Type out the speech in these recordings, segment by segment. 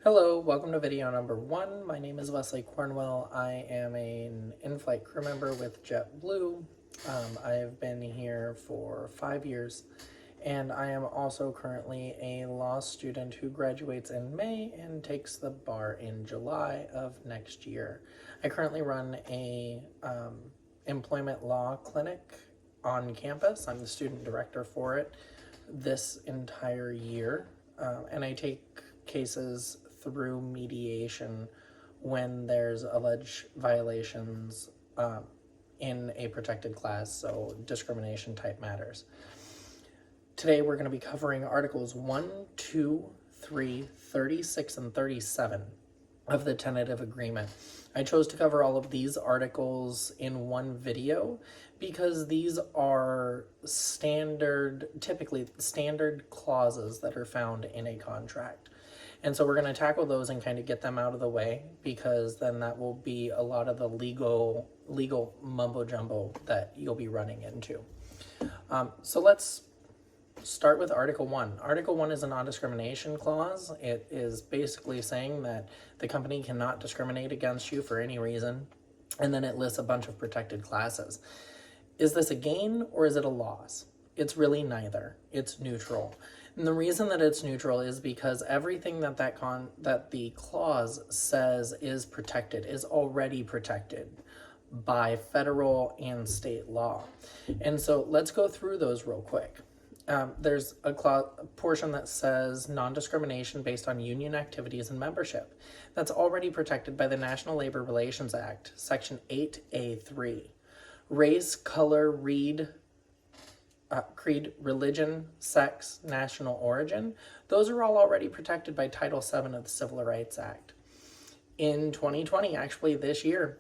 Hello, welcome to video number 1. My name is Wesley Cornwell. I am an in-flight crew member with JetBlue. I have been here for 5 years, and I am also currently a law student who graduates in May and takes the bar in July of next year. I currently run a employment law clinic on campus. I'm the student director for it this entire year, and I take cases through mediation when there's alleged violations in a protected class, so discrimination type matters. Today we're going to be covering Articles 1, 2, 3, 36, and 37 of the tentative agreement. I chose to cover all of these articles in one video because these are typically standard clauses that are found in a contract. And so we're going to tackle those and kind of get them out of the way, because then that will be a lot of the legal mumbo jumbo that you'll be running into. So let's start with Article 1. Article 1 is a non-discrimination clause. It is basically saying that the company cannot discriminate against you for any reason, and then it lists a bunch of protected classes. Is this a gain or is it a loss? It's really neither. It's neutral. And the reason that it's neutral is because everything that the clause says is protected is already protected by federal and state law. And so let's go through those real quick. There's a portion that says non-discrimination based on union activities and membership. That's already protected by the National Labor Relations Act, Section 8A3. Race, color, creed, religion, sex, national origin, those are all already protected by Title VII of the Civil Rights Act. In 2020, actually this year,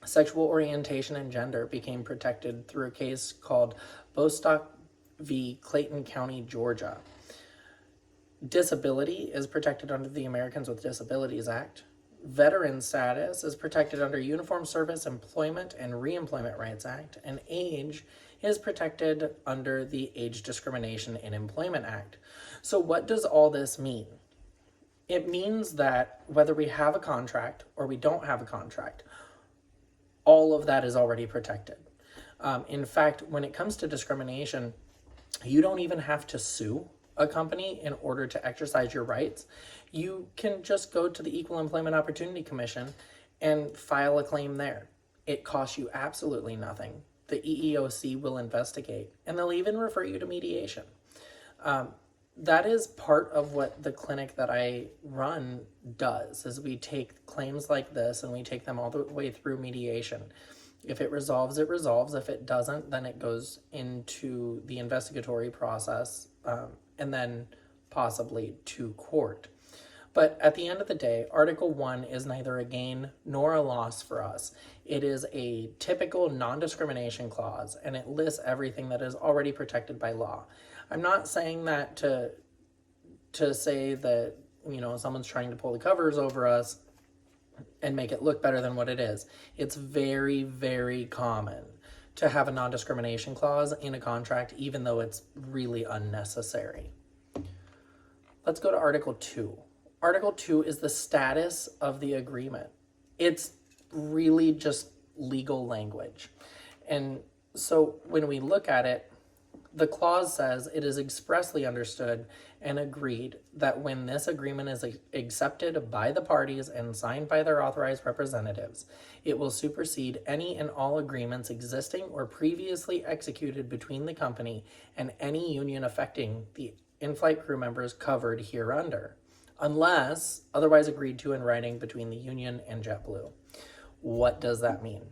sexual orientation and gender became protected through a case called Bostock v. Clayton County, Georgia. Disability is protected under the Americans with Disabilities Act. Veteran status is protected under Uniform Service Employment and Reemployment Rights Act, and age is protected under the Age Discrimination in Employment Act. So what does all this mean? It means that whether we have a contract or we don't have a contract, all of that is already protected. In fact, when it comes to discrimination, you don't even have to sue a company in order to exercise your rights. You can just go to the Equal Employment Opportunity Commission and file a claim there. It costs you absolutely nothing. The EEOC will investigate, and they'll even refer you to mediation. That is part of what the clinic that I run does, is we take claims like this and we take them all the way through mediation. If it resolves, it resolves. If it doesn't, then it goes into the investigatory process and then possibly to court. But at the end of the day, Article 1 is neither a gain nor a loss for us. It is a typical non-discrimination clause, and it lists everything that is already protected by law. I'm not saying that to say that, someone's trying to pull the covers over us and make it look better than what it is. It's very, very common to have a non-discrimination clause in a contract, even though it's really unnecessary. Let's go to Article 2. Article 2 is the status of the agreement. It's really just legal language. And so when we look at it, the clause says it is expressly understood and agreed that when this agreement is accepted by the parties and signed by their authorized representatives, it will supersede any and all agreements existing or previously executed between the company and any union affecting the in-flight crew members covered hereunder, unless otherwise agreed to in writing between the union and JetBlue. What does that mean?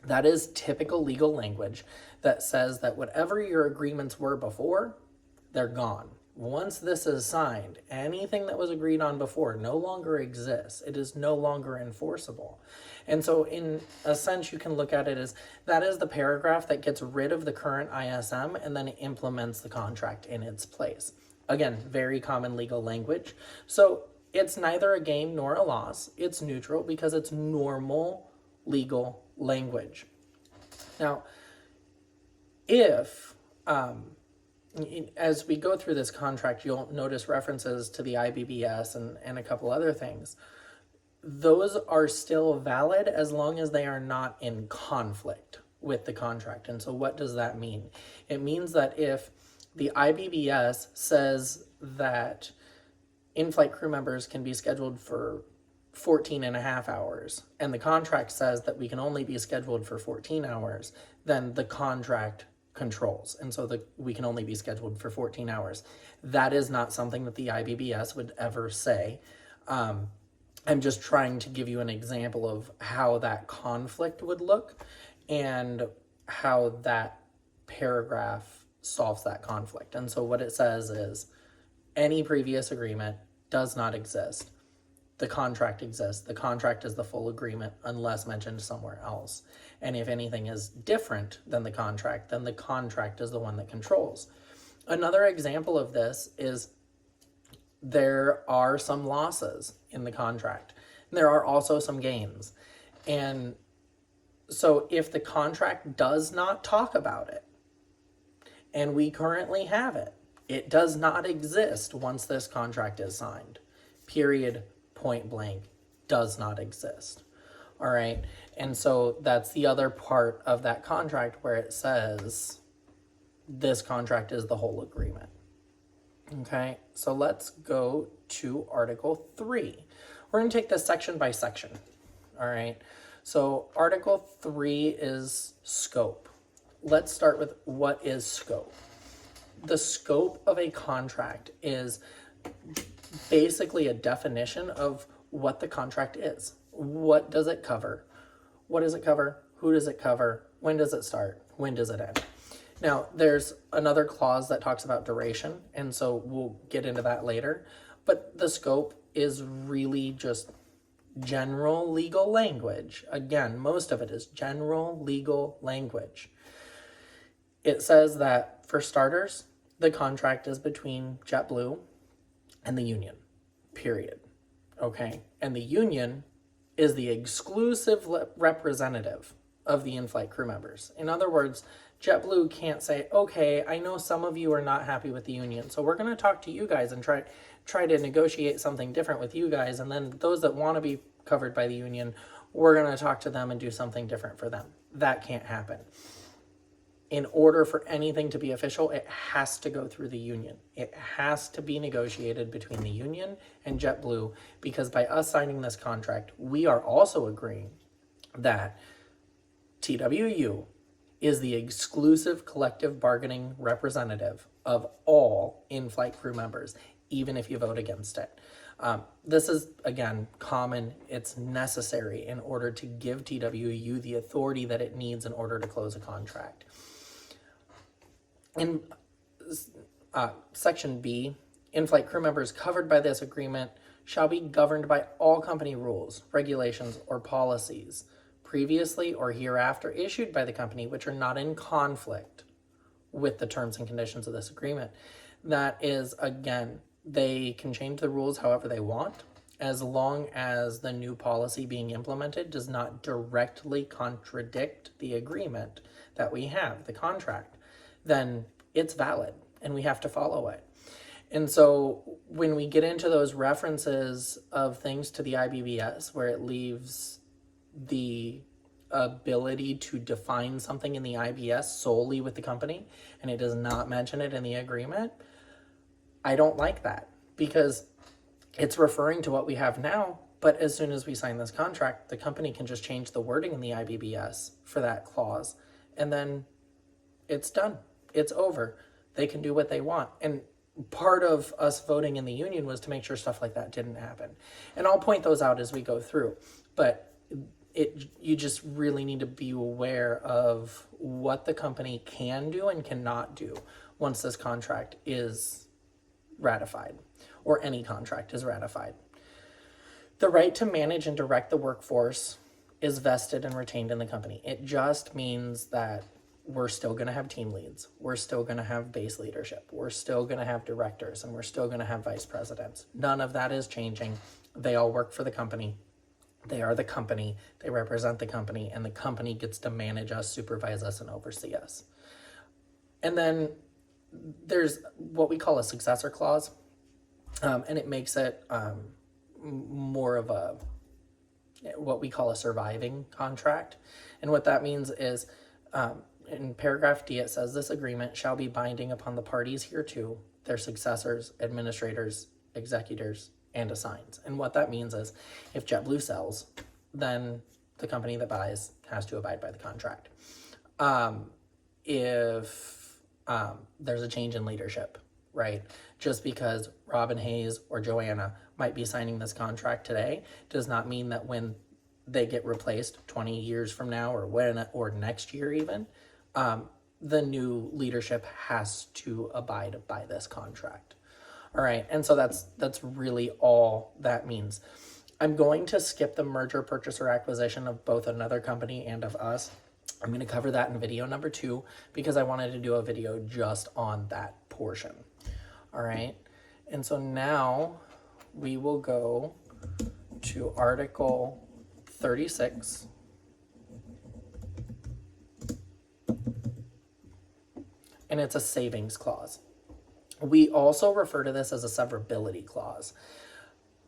That is typical legal language that says that whatever your agreements were before, they're gone. Once this is signed, anything that was agreed on before no longer exists. It is no longer enforceable. And so in a sense, you can look at it as that is the paragraph that gets rid of the current ISM and then implements the contract in its place. Again, very common legal language. So it's neither a gain nor a loss. It's neutral because it's normal legal language. Now, if as we go through this contract, you'll notice references to the IBBS and a couple other things. Those are still valid as long as they are not in conflict with the contract. And so what does that mean? It means that if the IBBS says that in-flight crew members can be scheduled for 14 and a half hours, and the contract says that we can only be scheduled for 14 hours, then the contract controls. And so we can only be scheduled for 14 hours. That is not something that the IBBS would ever say. I'm just trying to give you an example of how that conflict would look and how that paragraph solves that conflict. And so what it says is any previous agreement does not exist. The contract exists. The contract is the full agreement unless mentioned somewhere else. And if anything is different than the contract, then the contract is the one that controls. Another example of this is there are some losses in the contract. There are also some gains. And so if the contract does not talk about it, and we currently have it, it does not exist once this contract is signed. Period, point blank, does not exist. All right. And so that's the other part of that contract where it says this contract is the whole agreement. Okay. So let's go to Article 3. We're going to take this section by section. All right. So Article 3 is scope. Let's start with what is scope. The scope of a contract is basically a definition of what the contract is. What does it cover? What does it cover? Who does it cover? When does it start? When does it end? Now, there's another clause that talks about duration, and so we'll get into that later. But the scope is really just general legal language. Again, most of it is general legal language. It says that, for starters, the contract is between JetBlue and the union, period. Okay? And the union is the exclusive representative of the in-flight crew members. In other words, JetBlue can't say, okay, I know some of you are not happy with the union, so we're going to talk to you guys and try to negotiate something different with you guys, and then those that want to be covered by the union, we're going to talk to them and do something different for them. That can't happen. In order for anything to be official, it has to go through the union. It has to be negotiated between the union and JetBlue, because by us signing this contract, we are also agreeing that TWU is the exclusive collective bargaining representative of all in-flight crew members, even if you vote against it. This is, again, common. It's necessary in order to give TWU the authority that it needs in order to close a contract. In Section B, in-flight crew members covered by this agreement shall be governed by all company rules, regulations, or policies previously or hereafter issued by the company which are not in conflict with the terms and conditions of this agreement. That is, again, they can change the rules however they want, as long as the new policy being implemented does not directly contradict the agreement that we have, the contract. Then it's valid and we have to follow it. And so when we get into those references of things to the IBBS, where it leaves the ability to define something in the IBS solely with the company, and it does not mention it in the agreement, I don't like that, because it's referring to what we have now, but as soon as we sign this contract, the company can just change the wording in the IBBS for that clause, and then it's done. It's over. They can do what they want. And part of us voting in the union was to make sure stuff like that didn't happen. And I'll point those out as we go through. But you just really need to be aware of what the company can do and cannot do once this contract is ratified, or any contract is ratified. The right to manage and direct the workforce is vested and retained in the company. It just means that we're still going to have team leads. We're still going to have base leadership. We're still going to have directors, and we're still going to have vice presidents. None of that is changing. They all work for the company. They are the company. They represent the company, and the company gets to manage us, supervise us, and oversee us. And then there's what we call a successor clause, and it makes it more of a what we call a surviving contract. And what that means is in paragraph D, it says this agreement shall be binding upon the parties hereto, their successors, administrators, executors, and assigns. And what that means is if JetBlue sells, then the company that buys has to abide by the contract. If there's a change in leadership, right? Just because Robin Hayes or Joanna might be signing this contract today does not mean that when they get replaced 20 years from now or next year even, the new leadership has to abide by this contract. All right, and so that's really all that means. I'm going to skip the merger, purchase, or acquisition of both another company and of us. I'm going to cover that in video number 2 because I wanted to do a video just on that portion. All right, and so now we will go to Article 36. And it's a savings clause. We also refer to this as a severability clause.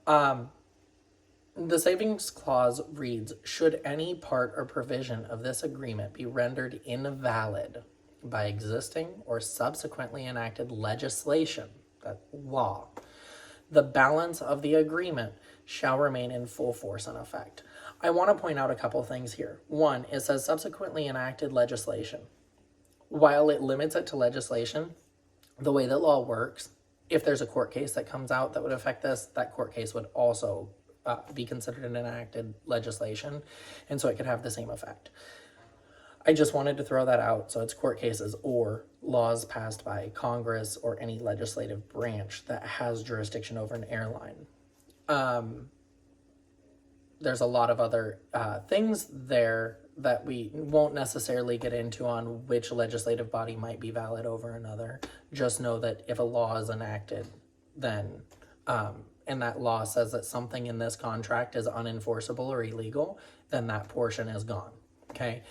The savings clause reads, should any part or provision of this agreement be rendered invalid by existing or subsequently enacted legislation, that law, the balance of the agreement shall remain in full force and effect. I want to point out a couple things here. One, it says subsequently enacted legislation. While it limits it to legislation, the way that law works, if there's a court case that comes out that would affect this, that court case would also be considered an enacted legislation, and so it could have the same effect. I just wanted to throw that out. So it's court cases or laws passed by Congress or any legislative branch that has jurisdiction over an airline. There's a lot of other things there that we won't necessarily get into on which legislative body might be valid over another. Just know that if a law is enacted, then and that law says that something in this contract is unenforceable or illegal, then that portion is gone. Okay.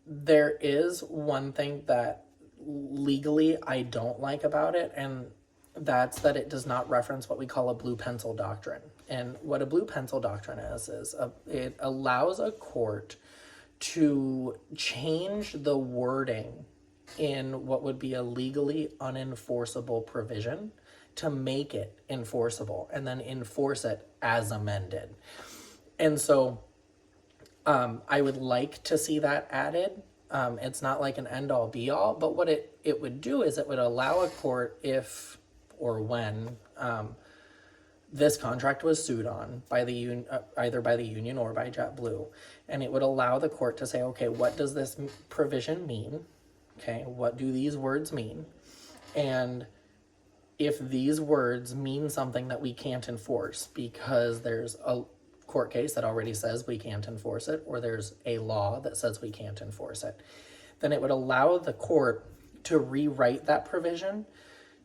There is one thing that legally I don't like about it, and that's that it does not reference what we call a blue pencil doctrine. And what a blue pencil doctrine is it allows a court to change the wording in what would be a legally unenforceable provision to make it enforceable and then enforce it as amended. And so I would like to see that added. It's not like an end all be all, but what it would do is it would allow a court, if or when this contract was sued on by the either by the union or by JetBlue, and it would allow the court to say, okay, what does this provision mean? Okay, what do these words mean? And if these words mean something that we can't enforce because there's a court case that already says we can't enforce it, or there's a law that says we can't enforce it, then it would allow the court to rewrite that provision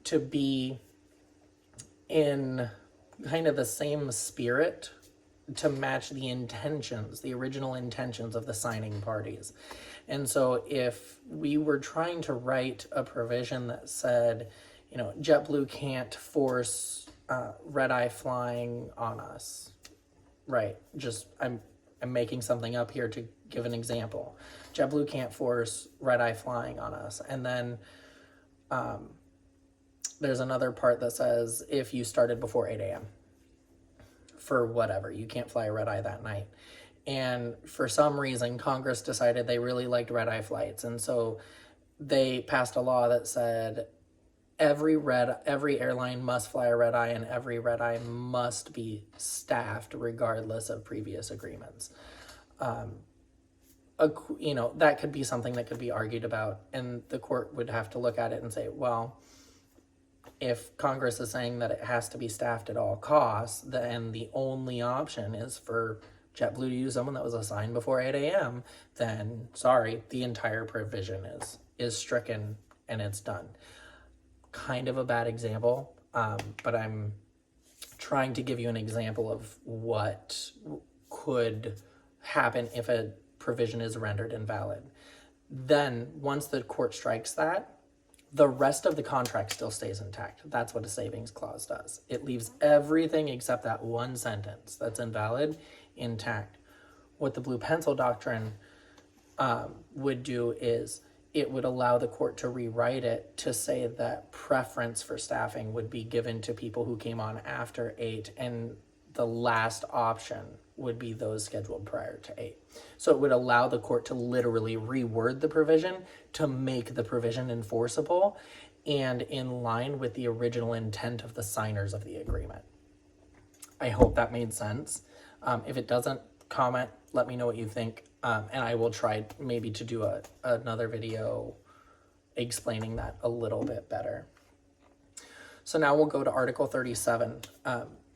to be in kind of the same spirit to match the intentions, the original intentions of the signing parties. And so if we were trying to write a provision that said, you know, JetBlue can't force red-eye flying on us, right? Just I'm making something up here to give an example. JetBlue can't force red-eye flying on us. And then there's another part that says if you started before 8 a.m. for whatever, you can't fly a red-eye that night. And for some reason, Congress decided they really liked red-eye flights. And so they passed a law that said every airline must fly a red-eye and every red-eye must be staffed regardless of previous agreements. You know, that could be something that could be argued about, and the court would have to look at it and say, well, if Congress is saying that it has to be staffed at all costs, then the only option is for JetBlue to use someone that was assigned before 8 a.m., then sorry, the entire provision is stricken and it's done. Kind of a bad example, but I'm trying to give you an example of what could happen if a provision is rendered invalid. then once the court strikes that, the rest of the contract still stays intact. That's what a savings clause does. It leaves everything except that one sentence that's invalid intact. What the blue pencil doctrine would do is it would allow the court to rewrite it to say that preference for staffing would be given to people who came on after 8, and the last option would be those scheduled prior to 8. So it would allow the court to literally reword the provision to make the provision enforceable and in line with the original intent of the signers of the agreement. I hope that made sense. If it doesn't, comment, let me know what you think, and I will try maybe to do another video explaining that a little bit better. So now we'll go to Article 37.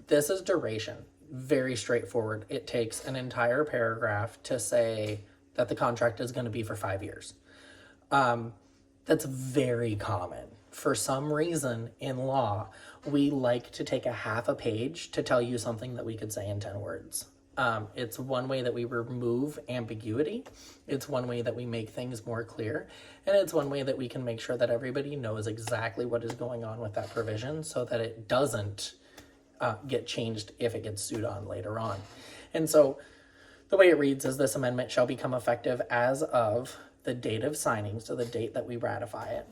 This is duration. Very straightforward. It takes an entire paragraph to say that the contract is going to be for 5 years. That's very common. For some reason in law, we like to take a half a page to tell you something that we could say in 10 words. It's one way that we remove ambiguity. It's one way that we make things more clear. And it's one way that we can make sure that everybody knows exactly what is going on with that provision so that it doesn't get changed if it gets sued on later on. And so the way it reads is this amendment shall become effective as of the date of signing, so the date that we ratify it,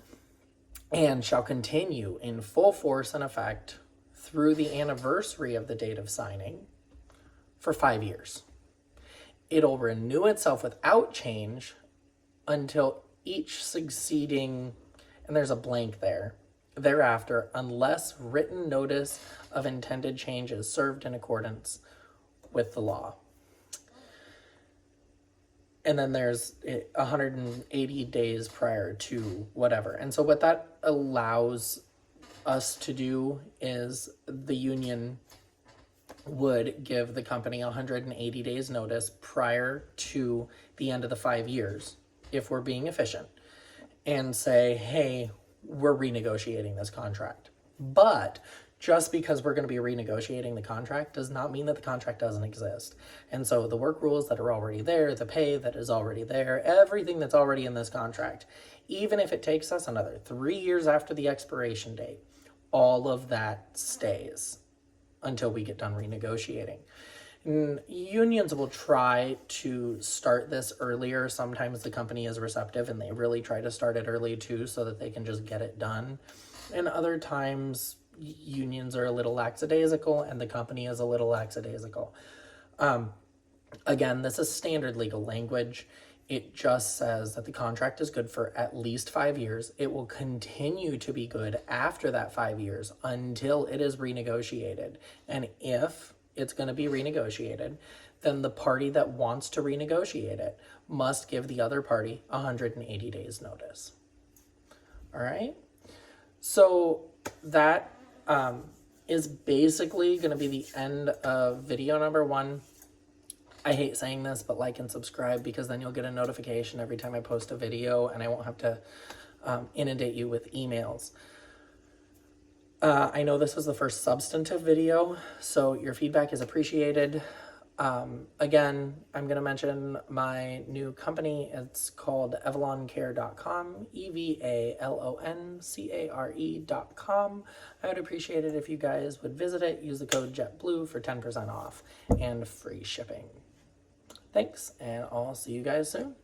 and shall continue in full force and effect through the anniversary of the date of signing for 5 years. It'll renew itself without change until each succeeding, and there's a blank there, thereafter, unless written notice of intended change is served in accordance with the law. And then there's 180 days prior to whatever. And so what that allows us to do is the union would give the company 180 days notice prior to the end of the 5 years, if we're being efficient, and say, hey, we're renegotiating this contract. But just because we're going to be renegotiating the contract does not mean that the contract doesn't exist. And so the work rules that are already there, the pay that is already there, everything that's already in this contract, even if it takes us another 3 years after the expiration date, all of that stays until we get done renegotiating. Unions will try to start this earlier. Sometimes the company is receptive and they really try to start it early too so that they can just get it done. And other times unions are a little lackadaisical and the company is a little lackadaisical. Again, this is standard legal language. It just says that the contract is good for at least 5 years. It will continue to be good after that 5 years until it is renegotiated. And if it's going to be renegotiated, then the party that wants to renegotiate it must give the other party 180 days notice. All right. So that is basically going to be the end of video number 1. I hate saying this, but like and subscribe because then you'll get a notification every time I post a video and I won't have to inundate you with emails. I know this was the first substantive video, so your feedback is appreciated. Again, I'm going to mention my new company. It's called evaloncare.com, EVALONCARE.com. I would appreciate it if you guys would visit it. Use the code JetBlue for 10% off and free shipping. Thanks, and I'll see you guys soon.